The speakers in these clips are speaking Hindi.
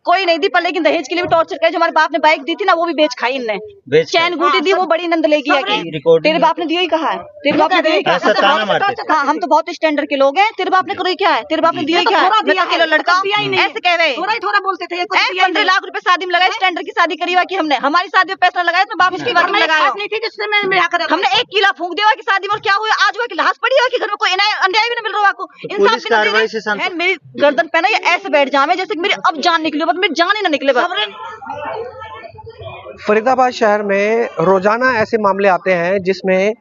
कोई नहीं दी पर लेकिन दहेज के लिए भी टॉर्चर करे। जो हमारे बाप ने बाइक दी थी ना वो भी बेच खाई इनने। चैन गुटी दी वो बड़ी नंद लेगी आके। तेरे बाप ने दिया ही कहा है? तेरे बाप ने दिया ही कहा? हाँ हम तो बहुत स्टैंडर्ड के लोग हैं। तेरे बाप ने करो क्या है? तेरे बाप ने दिया ही क्या है? किलो लड़का ऐसे कह रहे थोड़ा बोलते थे। 15 लाख रुपए शादी में लगाए, स्टैंडर्ड की शादी करी हुआ की हमने। हमारी शादी में पैसा लगाया तो बाप इसकी बात लगाया। हमने 1 किला फूंक दिया की शादी में, और क्या हुआ? आज हुआ कि लाश पड़ी है कि घर में कोई अन्याय भी नहीं मिल रहा आपको। पुलिस कार्रवाई से मेरी गर्दन पे ना ये ऐसे बैठ जावे जैसे कि मेरी अब जान निकली, बस मेरी जान ही ना निकले बस। फरीदाबाद शहर में रोजाना ऐसे मामले आते हैं जिसमें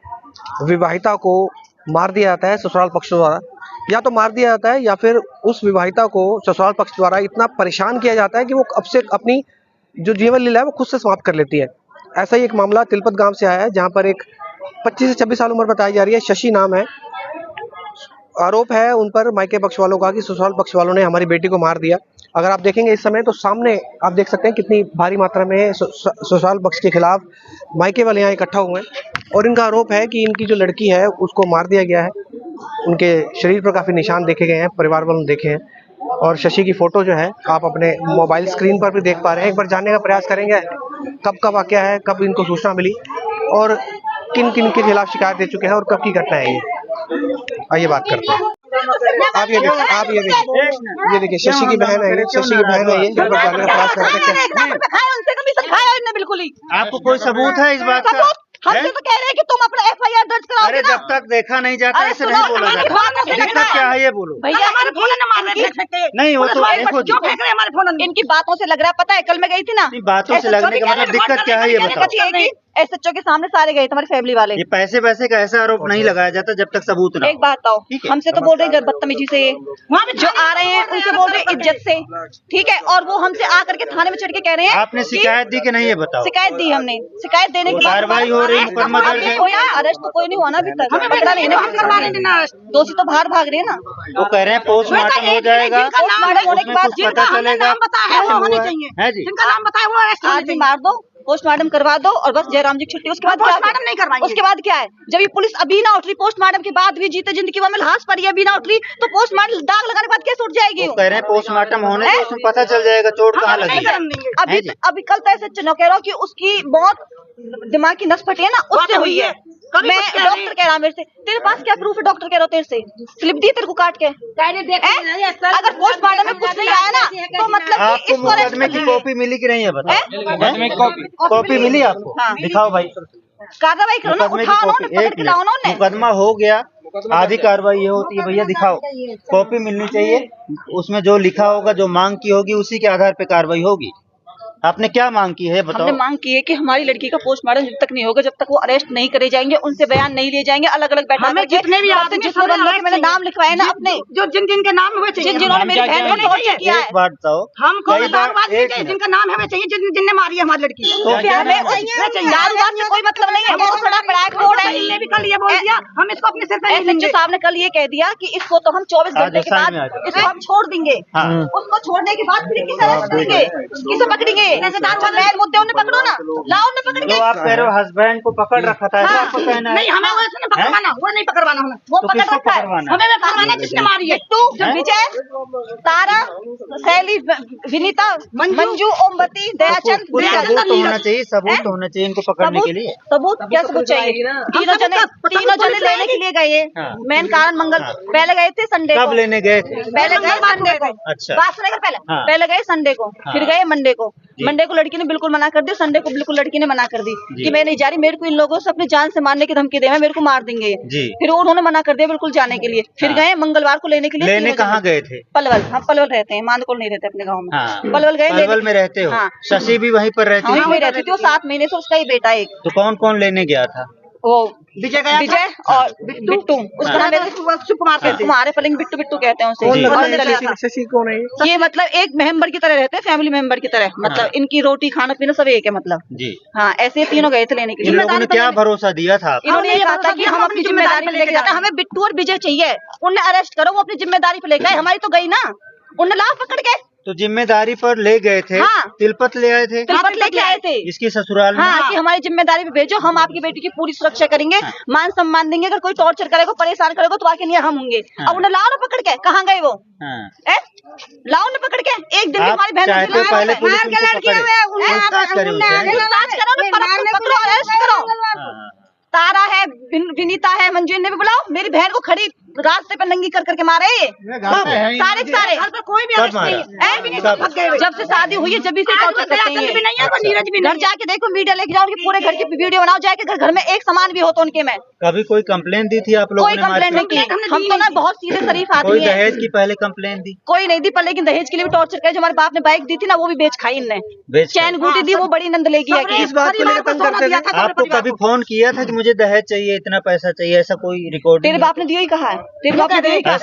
विवाहिता को मार दिया जाता है ससुराल पक्ष द्वारा, या तो मार दिया जाता है या फिर उस विवाहिता को ससुराल पक्ष द्वारा इतना परेशान किया जाता है कि वो अब से अपनी जो जीवन लीला है वो खुद से समाप्त कर लेती है। ऐसा ही एक मामला तिलपत गांव से आया है, जहां पर एक 25 से 26 साल उम्र बताई जा रही है, शशि नाम है। आरोप है उन पर मायके पक्ष वालों का कि ससुराल पक्ष वालों ने हमारी बेटी को मार दिया। अगर आप देखेंगे इस समय तो सामने आप देख सकते हैं कितनी भारी मात्रा में ससुराल पक्ष के खिलाफ मायके वाले यहाँ इकट्ठा हुए हैं, और इनका आरोप है कि इनकी जो लड़की है उसको मार दिया गया है। उनके शरीर पर काफी निशान देखे गए हैं, परिवार वालों ने देखे हैं, और शशि की फोटो जो है आप अपने मोबाइल स्क्रीन पर भी देख पा रहे हैं। एक बार जानने का प्रयास करेंगे कब का वाकया है, कब इनको सूचना मिली और किन किन के खिलाफ शिकायत दे चुके हैं और कब की घटना है ये। आइए बात करते हैं। आप ये देखिए शशि की बहन है, शशि की बहन है ये, जानने का प्रयास करते हैं। बिल्कुल ही आपको कोई सबूत है इस बात का? हमसे तो कह रहे हैं कि तुम अपना FIR दर्ज कराओ। अरे जब तक देखा नहीं जाता ऐसे नहीं बोला जाता। दिक्कत क्या है ये बोलो भैया। हमारे फोन न मार रहे थे। नहीं वो तो देखो क्यों फेंक रहे हैं हमारे फोन? इनकी बातों से लग रहा है, पता है कल मैं गई थी ना, बातों से लगने का मतलब दिक्कत क्या है ये बताओ। SHO के सामने सारे गए तुम्हारी फैमिली वाले। ये पैसे का ऐसा आरोप नहीं लगाया जाता जब तक सबूत ना। एक बात बताओ, हमसे तो बोल रहे हैं बदतमीजी से, जो आ रहे हैं उनसे बोल रहे हैं इज्जत से, ठीक है, और वो हमसे आकर के थाने में चढ़ के कह रहे हैं आपने शिकायत दी कि नहीं ये बताओ। शिकायत दी हमने, शिकायत देने के बाद कार्रवाई हो रही, मुकदमा दर्ज है। अरेस्ट तो कोई नहीं हुआ ना अभी तक, पकड़ा नहीं ना, दोषी तो बाहर भाग रहे हैं ना। वो कह रहे हैं पोस्टमार्टम हो जाएगा, पोस्टमार्टम होने के बाद पता चलेगा है जी। आज भी मार दो, पोस्टमार्टम करवा दो और बस जयराम जी की छुट्टी। उसके बाद पोस्टमार्टम नहीं करवाएंगे। उसके बाद क्या है? जब ये पुलिस अभी ना उतरी, पोस्टमार्टम के बाद भी जीते जिंदगी में लाश पड़ी है, अभी ना उतरी तो पोस्टमार्टम दाग लगाने के बाद कैसे उठ जाएगी? कह रहे हैं पोस्टमार्टम होने तो उसमें पता चल जाएगा चोट कहाँ लगी। अभी कल तो ऐसे कह रहा हूँ कि उसकी मौत दिमाग की नस फटी है ना, उससे हुई है। मैं डॉक्टर कह रहा मेरे से, तेरे पास क्या प्रूफ है? डॉक्टर कह रहा तेरे से स्लिप दी तेरे को काट के। अगर पोस्टमार्टम में कुछ नहीं आया ना तो मतलब आपको मुकदमे की कॉपी मिली कि नहीं है बताओ। कॉपी मिली आपको? दिखाओ भाई, कार्रवाई करो ना, उठाओ ना, पकड़ के लाओ ना। मुकदमा हो गया, आधी कार्रवाई ये होती है भैया, दिखाओ कॉपी मिलनी चाहिए। उसमें जो लिखा होगा, जो मांग की होगी उसी के आधार पे कार्रवाई होगी। आपने क्या मांग की है बताओ? हमने मांग की है कि हमारी लड़की का पोस्टमार्टम जब तक नहीं होगा, जब तक वो अरेस्ट नहीं करे जाएंगे, उनसे बयान नहीं लिए जाएंगे, अलग अलग बैठा करके जितने भी जितने बंदों के मैंने नाम लिखवाए ना अपने, जो जिन के नाम हुए चाहिए, जिन्होंने मेरी बहन को टॉर्चर किया है। एक बात बताओ, हमको जिनका नाम हमें चाहिए, जिनने मारी है हमारी लड़की। दारूबाज से कोई मतलब नहीं है, बहुत बड़ा ब्लैक बोर्ड है। भी कल ये बोल दिया, हम इसको अपने सिर पे SHO साहब ने कल ये कह दिया कि इसको तो हम 24 घंटे के बाद इसको हम छोड़ देंगे। उसको छोड़ने के बाद फिर किसे अरेस्ट करेंगे, किसे पकड़ेंगे? मुद्दे उन्हें पकड़ो ना, लाओ उन्हें पकड़ के। आप कह रहे हो हस्बैंड को पकड़ रखा था, आपको कहना है? नहीं, हमें वो नहीं पकड़वाना, वो नहीं पकड़वाना, हमें वो पकड़ रखा है, हमें पकड़वाना जिसने मारी है। तू जो विजय, तारा, शैली, विनीता, मंजू, ओमवती, दयाचंद, सबूत होना चाहिए, सबूत होना चाहिए इनको पकड़ने के लिए। सबूत क्या सबूत चाहिए? तीनों जने लेने के लिए गए, मेन कारण मंगल पहले गए थे संडे को। कब लेने गए थे? पहले गए संडे को। अच्छा, बात सुनेगा पहले गए संडे को, फिर गए मंडे को। मंडे को लड़की ने बिल्कुल मना कर दी, संडे को बिल्कुल लड़की ने मना कर दी कि मैं नहीं जा रही, मेरे को इन लोगों से अपनी जान से मारने की धमकी दे, मेरे को मार देंगे। फिर उन्होंने मना कर दिया बिल्कुल जाने के लिए। फिर गए मंगलवार को लेने के लिए। लेने कहाँ गए थे? पलवल। हम पलवल रहते हैं, मानकोल नहीं रहते अपने गाँव में। पलवल गए। पलवल में रहते हो? शशि भी वहीं पर रहती है? वहीं रहती थी वो, 7 महीने से उसका ही बेटा एक। तो कौन कौन लेने गया था? वो विजय और बिट्टू, उसका नाम कुमार है, फलिंग बिट्टू कहते हैं उसे। शशि कौन है ये? मतलब एक मेंबर की तरह रहते हैं, फैमिली मेंबर की तरह, मतलब इनकी रोटी खाना पीना सब एक है मतलब जी। हाँ, ऐसे तीनों गए थे लेने के लिए। इन लोगों ने क्या भरोसा दिया था? इन्होंने ये कहा था कि हम अपनी जिम्मेदारी पे लेके जाते हैं, हमें बिट्टू और विजय चाहिए, उन्हें अरेस्ट करो, वो अपनी जिम्मेदारी पे लेके आए। हमारी तो गई ना, उन्हें लाओ पकड़ के, तो जिम्मेदारी पर ले गए थे। हाँ। तिलपत ले आए थे। तिलपत लेके आए थे इसकी ससुराल में। हाँ, कि हमारी जिम्मेदारी पे भेजो, हम आपकी बेटी की पूरी सुरक्षा करेंगे, मान सम्मान देंगे। अगर कोई टॉर्चर करेगा, परेशान करेगा तो आके नहीं हम होंगे। अब उन्हें लाओ ना पकड़ के, कहाँ गए वो? लाओ ना पकड़ के, एक दिन हमारी बहन पहले पुलिस उनको पकड़े, पूछताछ करे उनसे। पकड़ो, अरेस्ट करो। तारा है, विनीता है, मंजू ने भी बुलाओ। मेरी बहन को खड़ी रास्ते पे नंगी कर करके मारे सारे सारे। कोई भी अरेस्ट नहीं। जब से शादी हुई है जब से टॉर्चर करते हैं। घर जाके देखो, मीडिया लेके जाओ, उनके पूरे घर की वीडियो बनाओ जाके। घर में एक सामान भी हो तो उनके में। कभी कोई कंप्लेन दी थी आप लोगों ने? कोई कंप्लेन नहीं की। हम तो ना बहुत सीधे शरीफ आदमी कोई है। दहेज की पहले कंप्लेन दी? कोई नहीं दी, पर लेकिन दहेज के लिए भी टॉर्चर करे। जो हमारे बाप ने बाइक दी थी ना, वो भी बेच खाई इनने। चैन गुटी दी, वो बड़ी नंद लेगी। इस बात को लेकर तंग करते थे। आपको कभी फोन किया था कि मुझे दहेज चाहिए, इतना पैसा चाहिए, ऐसा कोई रिकॉर्ड? तेरे बाप ने दिया ही कहा है। तेरे बाप ने दिया ही कहा है।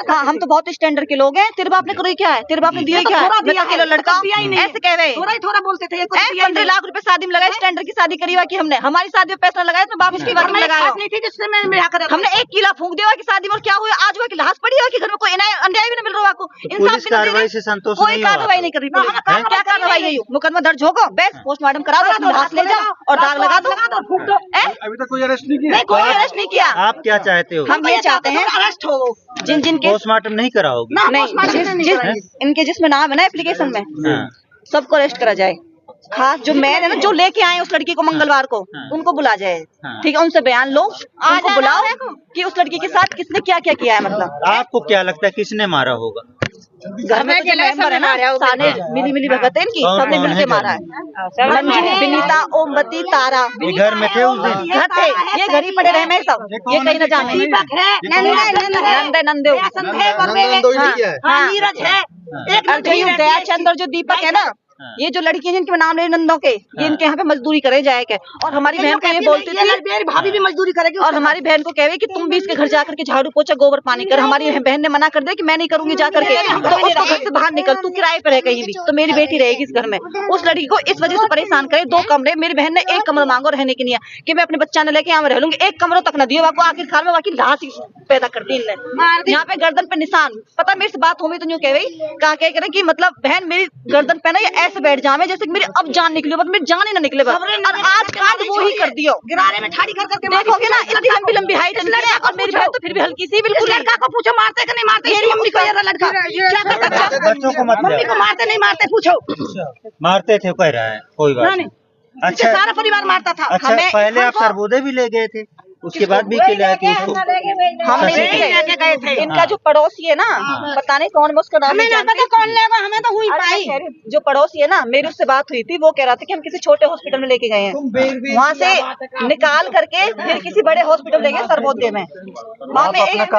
हाँ, हम तो बहुत स्टैंडर्ड के लोग हैं। तेरे बाप ने करो क्या है? तेरे बाप ने दिया क्या है? किलो लड़का ऐसे कह रहे हैं। थोड़ा बोलते थे। 15 लाख रुपए शादी में लगाए, स्टैंडर्ड की शादी करी हुआ की हमने। हमारी शादी में पैसा लगाया तो बाप इसकी बात लगाया। हमने 1 किला फूंक दिया की शादी में, क्या हुआ? आज हुआ कि लाश पड़ी है कि घर में कोई अन्याय भी नहीं मिल रहा आपको। पुलिस कार्रवाई से संतोष नहीं? कोई कार्रवाई नहीं कर रही। क्या कार्रवाई है? मुकदमा दर्ज होगा, बेस्ट पोस्टमार्टम करा दो, लाश ले जाओ और दाग लगा दो और फूंक दो। अभी तक कोई अरेस्ट नहीं किया? कोई अरेस्ट नहीं किया। आप क्या चाहते हो? हम ये चाहते हैं अरेस्ट हो। जिनके पोस्टमार्टम नहीं कराओगे? नहीं, इनके जिसमें नाम है ना एप्लीकेशन में, सबको अरेस्ट करा जाए। खास जो मैन है ना, जो लेके आए उस लड़की को मंगलवार को, उनको बुला जाए। ठीक है, उनसे बयान लो, उनको बुलाओ कि उस लड़की के साथ किसने क्या क्या किया है। मतलब आपको क्या लगता है किसने मारा होगा? घर में जो मेंबर है ना, सारे मिली भगत है इनकी, सबने मिलके मारा है। मंजू, विनीता, ओमवती, तारा। ये घर में थे उस दिन? घर थे, ये घर ही पड़े रहे में सब, ये कहीं न जाने। नंदे दया चंद और जो दीपक है ना, ये जो लड़की है जिनके नाम ले नंदों के, ये इनके यहाँ पे मजदूरी करे जाए के। और हमारी बहन को ये बोलती थी, भाभी भी मजदूरी करेगी। और हमारी बहन को कहे कि तुम भी इसके घर जाकर के झाड़ू पोछा गोबर पानी कर। हमारी बहन ने मना कर दिया कि मैं नहीं करूंगी जाकर के, तो उसको घर से बाहर निकल, तू किराए पर है कहीं भी, तो मेरी बेटी रहेगी इस घर में। उस लड़की को इस वजह से परेशान करे। 2 कमरे, मेरी बहन ने 1 कमरा मांगो रहने के लिए कि मैं अपने बच्चा ने लेके यहाँ रह लूंगी। 1 कमरा तक न दियो आपको। आखिरकार में बाकी लाश पैदा कर दी इनने। यहाँ पे गर्दन पे निशान, पता मेरे से बात हुई तो यूँ कह रही, कहा कह रहे कि मतलब बहन मेरी गर्दन पे ना ये ऐसे बैठ जावे जैसे मेरी अब जान निकली, बस मेरी जान ही ना निकले बस। और आज कांड वो ही कर दियो, गिराने में ठाड़ी कर करके देखोगे ना, इतनी लंबी लंबी हाइट है। और मेरी बहन तो फिर भी हल्की सी बिल्कुल। लड़का को पूछो मारते कि नहीं मारते? मेरी मम्मी को ये लड़का क्या करता है? बच्चों को मत, मम्मी को मारते नहीं मारते पूछो। मारते थे, कह रहा है, कोई बात नहीं। अच्छा, सारा परिवार मारता था। अच्छा, पहले आप सरबोधे भी ले गए थे, उसके बाद भी खिलाए थे उसको? हम नहीं लेके गए थे। इनका जो पड़ोसी है ना, पता नहीं कौन, उसका नाम नहीं जानते। कौन लेगा, हमें तो हुई पाई। जो पड़ोसी है ना, मेरी उससे बात हुई थी, वो कह रहा था कि हम किसी छोटे हॉस्पिटल में लेके गए हैं, वहाँ से निकाल करके फिर किसी बड़े हॉस्पिटल ले गए सर्वोदय में। वहाँ पे एक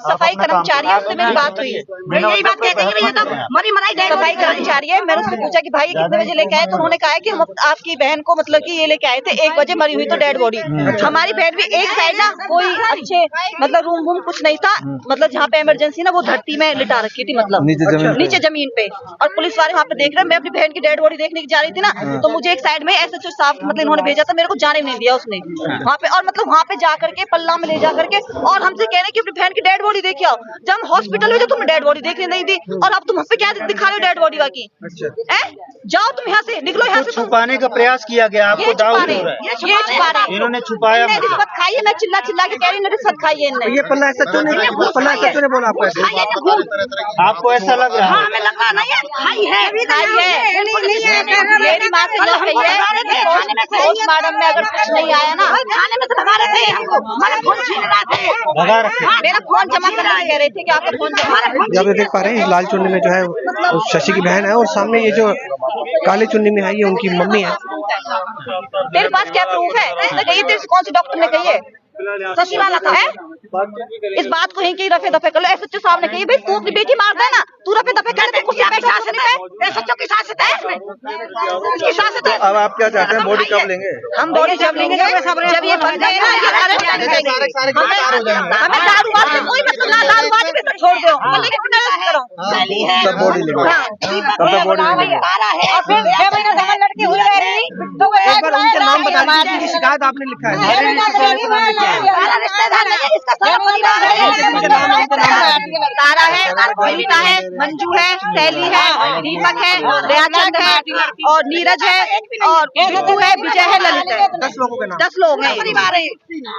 सफाई कर्मचारी है, उससे मेरी बात हुई। यही बात कहते हैं कि सफाई कर्मचारी है। मैंने उससे पूछा कि भाई कितने बजे लेके आए, तो उन्होंने कहा कि हम आपकी बहन को मतलब कि ये लेके आए थे 1 बजे, मरी हुई तो डेड बॉडी। हमारी बहन एक साइड ना कोई अच्छे मतलब रूम वूम कुछ नहीं था, मतलब जहाँ पे इमरजेंसी ना वो धरती में लिटा रखी थी, मतलब नीचे जमीन पे। और पुलिस वाले वहाँ पे देख रहे हैं। मैं अपनी बहन की डेड बॉडी देखने की जा रही थी ना, तो मुझे एक साइड में SHO साफ मतलब इन्होंने भेजा था, मेरे को जाने नहीं दिया उसने वहाँ पे। और मतलब वहाँ पे जा करके पल्ला में ले जा करके और हमसे कह रहे कि अपनी बहन की डेड बॉडी देखी आओ। जब हम हॉस्पिटल में, जो तुम डेड बॉडी देखने नहीं दी, और अब तुम हम पे क्या दिखा रहे हो डेड बॉडी की? जाओ तुम यहाँ से, निकलो यहाँ से। छुपाने का प्रयास किया गया, आपको डाउट हो रहा है? ये छुपा रहे, इन्होंने छुपाया। रिश्वत खाई है, मैं चिल्ला चिल्ला के कह रही हूँ रिश्वत खाई है इनने। ये पल्ला SHO ने बोला आपको ऐसे? आपको ऐसा लग रहा है? हमें लग रहा नहीं है, खाई है। मेरी माँ से लोग कही है पोस्टमार्टम में अगर कुछ नहीं आया ना, खाने में तो भगा रहे थे हमको, हमारा फोन छीन रहा थे, भगा रखे। मेरा फोन जमा करने कह रहे थे कि आपका फोन जमा। जब देख पा रहे हैं इस लाल चुन्नी में जो है शशि की बहन है, और सामने ये जो काली चुन्नी में है ये उनकी मम्मी है। तेरे पास क्या प्रूफ है? किसने कही? तेरे कौन सी डॉक्टर ने कही है? शशि वाला था है? इस बात को ही रफे दफे कर लो। SHO साहब ने कही भाई तू अपनी बेटी मार देना, तू रफे दफे कर दे। कुछ SHO की शासन है इसमें। अब आप क्या चाहते हैं, बॉडी कब लेंगे? हम बॉडी जब लेंगे जब ये बन गए ना, ये हमें दारूबाज से कोई मतलब ना, दारूबाज पे छोड़ दो, सब बॉडी लेंगे। और फिर 6 महीने लड़की हुई रही, एक बार उनके नाम बता दीजिए जिनकी शिकायत आपने लिखा है। तारा है, अनीता है, मंजू है, शैली है, दीपक है, दयाचंद है और नीरज है और बिट्टू है, विजय है, ललित है। 10 लोगों के नाम। 10 लोग हैं।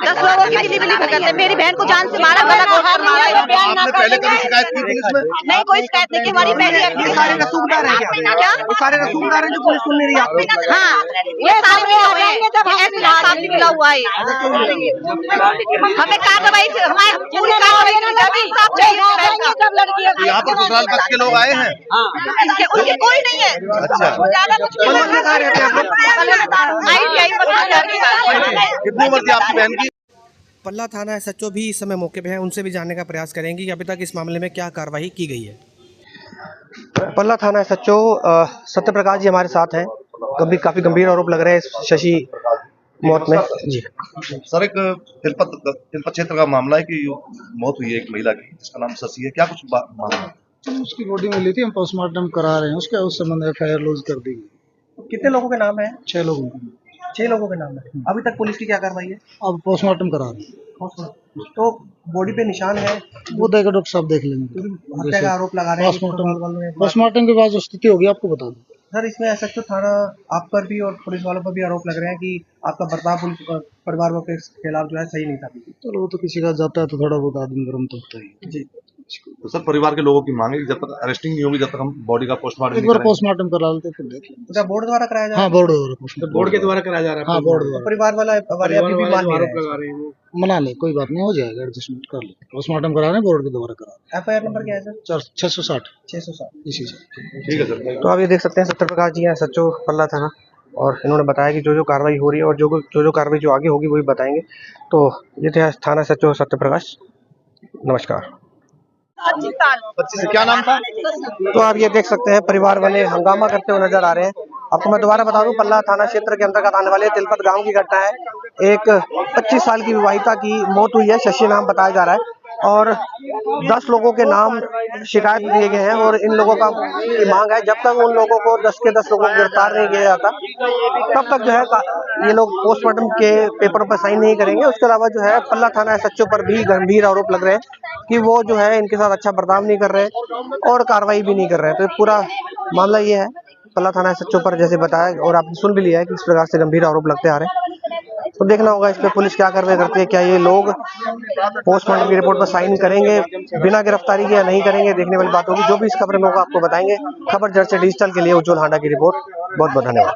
10 लोगों की मिली भगत है। मेरी बहन को जान से मारा, गला घोट कर मारा। आपने पहले कभी शिकायत की पुलिस में? नहीं, कोई शिकायत नहीं की। हमारी पहली ये सारे रसूखदार हैं क्या? वो सारे रसूखदार हैं जो पुलिस सुन नहीं रही आपको? हाँ, ये सामने हुए हैं। सामने मिला हुआ है। हमें कार्रवाई से हमारी पूरी कार्रवाई साफ चाहिए। यहाँ पर ससुराल पक्ष के लोग आए हैं? उनके कोई नहीं है। अच्छा, कितनी उम्र थी आपकी बहन की? पल्ला थाना एसएचओ भी इस समय मौके पे हैं, उनसे भी जानने का प्रयास करेंगे कि अभी तक इस मामले में क्या कार्रवाई की गई है। पल्ला थाना एसएचओ सत्य प्रकाश जी हमारे साथ हैं। काफी गंभीर आरोप लग रहे हैं शशि मौत में जी। सर, एक तिलपत क्षेत्र का मामला है कि मौत हुई है एक महिला की जिसका नाम शशि है, क्या कुछ मामला है? उसकी बॉडी मिली थी, हम पोस्टमार्टम करा रहे हैं उसका, उस संबंध में FIR लॉन्च कर दी गई। कितने लोगों के नाम है? 6 लोगों को। 6 लोगों के नाम है। अभी तक पुलिस की क्या कार्रवाई है? अब पोस्टमार्टम करा रहे हैं, तो बॉडी पे निशान है, वो देखेगा डॉक्टर साहब, देख लेंगे। हत्या का आरोप लगा रहे हैं। पोस्टमार्टम के बाद जो स्थिति होगी आपको बता दूं। सर, इसमें एसएचओ थाना आप पर भी और पुलिस वालों पर भी आरोप लग रहे हैं कि आपका बर्ताव पुलिस परिवार के खिलाफ जो है सही नहीं था। चलो, वो तो किसी का जाता है तो थोड़ा बहुत आदमी गरम तो होता ही जी। तो सर, परिवार के लोगों की मांग है कि जब तक अरेस्टिंग नहीं होगी तब तक हम बॉडी का पोस्टमार्टम एक नहीं बार करेंगे। पोस्टमार्टम करा लेते फिर देख लेंगे। क्या बोर्ड द्वारा कराया जा रहा है? हाँ, बोर्ड द्वारा पोस्टमार्टम। बोर्ड के द्वारा कराया जा रहा है। हाँ, बोर्ड द्वारा। परिवार वाले अभी भी मान नहीं रहे हैं। मना ले, कोई बात नहीं, हो जाएगा, एडजस्टमेंट कर ले। पोस्टमार्टम करा रहे हैं, बोर्ड के द्वारा करा रहे FIR नंबर क्या है सर? हैं। 660 607। इसी से। ठीक है सर। तो आप ये देख सकते हैं सत्य प्रकाश जी हैं एसएचओ पल्ला थाना, और इन्होंने बताया कि जो कार्रवाई हो रही है और जो कार्रवाई जो आगे होगी वही बताएंगे। तो ये थे थाना एसएचओ सत्य प्रकाश। नमस्कार। बच्चे से क्या नाम था? तो आप ये देख सकते हैं परिवार वाले हंगामा करते हुए नजर आ रहे हैं। आपको मैं दोबारा बता दूं, पल्ला थाना क्षेत्र के अंतर्गत आने वाले तिलपत गांव की घटना है। एक 25 साल की विवाहिता की मौत हुई है, शशि नाम बताया जा रहा है, और 10 लोगों के नाम शिकायत दिए गए हैं। और इन लोगों की मांग है जब तक उन लोगों को 10 के 10 लोगों को गिरफ्तार नहीं किया जाता तब तक जो है ये लोग पोस्टमार्टम के पेपरों पर साइन नहीं करेंगे। उसके अलावा जो है पल्ला थाना एसएचओ पर भी गंभीर आरोप लग रहे हैं कि वो जो है इनके साथ अच्छा बर्ताव नहीं कर रहे और कार्रवाई भी नहीं कर रहे हैं। तो पूरा मामला ये है पल्ला थाना एसएचओ पर, जैसे बताया और आपने सुन भी लिया है कि इस प्रकार से गंभीर आरोप लगते आ रहे हैं। तो देखना होगा इस पर पुलिस क्या कार्रवाई करती है। क्या ये लोग पोस्टमार्टम की रिपोर्ट पर साइन करेंगे बिना गिरफ्तारी के या नहीं करेंगे, देखने वाली बात होगी। जो भी इस खबर में होगा आपको बताएंगे। खबर जर्सी डिजिटल के लिए उज्जवल हांडा की रिपोर्ट। बहुत बहुत धन्यवाद।